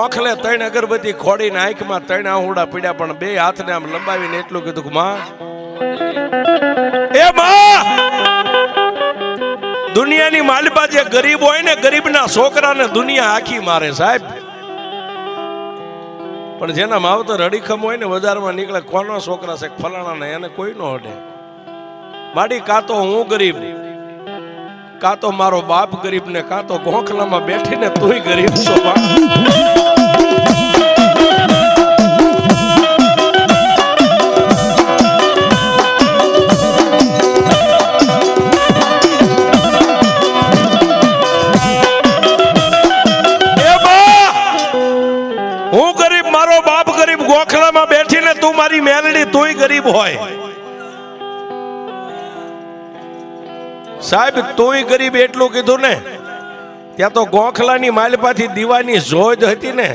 આંખલે ત્રણ અગરબત્તી ખોડીને આંખમાં ત્રણ આહુડા પીડ્યા પણ બે હાથને આમ લંબાવીને એટલું કીધું કે માં એ માં દુનિયાની માલિપા જે ગરીબ હોય ને ગરીબના છોકરાને દુનિયા આખી મારે સાહેબ, પણ જેના માવતર અડીખમ હોય ને બજારમાં નીકળે કોનો છોકરા છે ફલાણા ને એને કોઈ નો હડે. માડી કાં તો હું ગરીબ, કાં તો મારો બાપ ગરીબ ને કાં તો ગોખલામાં બેઠીને તુંય ગરીબ છો. હું ગરીબ, મારો બાપ ગરીબ, ગોખલામાં બેઠીને તું મારી મેલડી તુંય ગરીબ હોય. સાહેબ તુંય ગરીબ એટલું કીધું ને, ત્યાં તો ગોખલાની માલપાથી દીવાની જોજ હતી ને.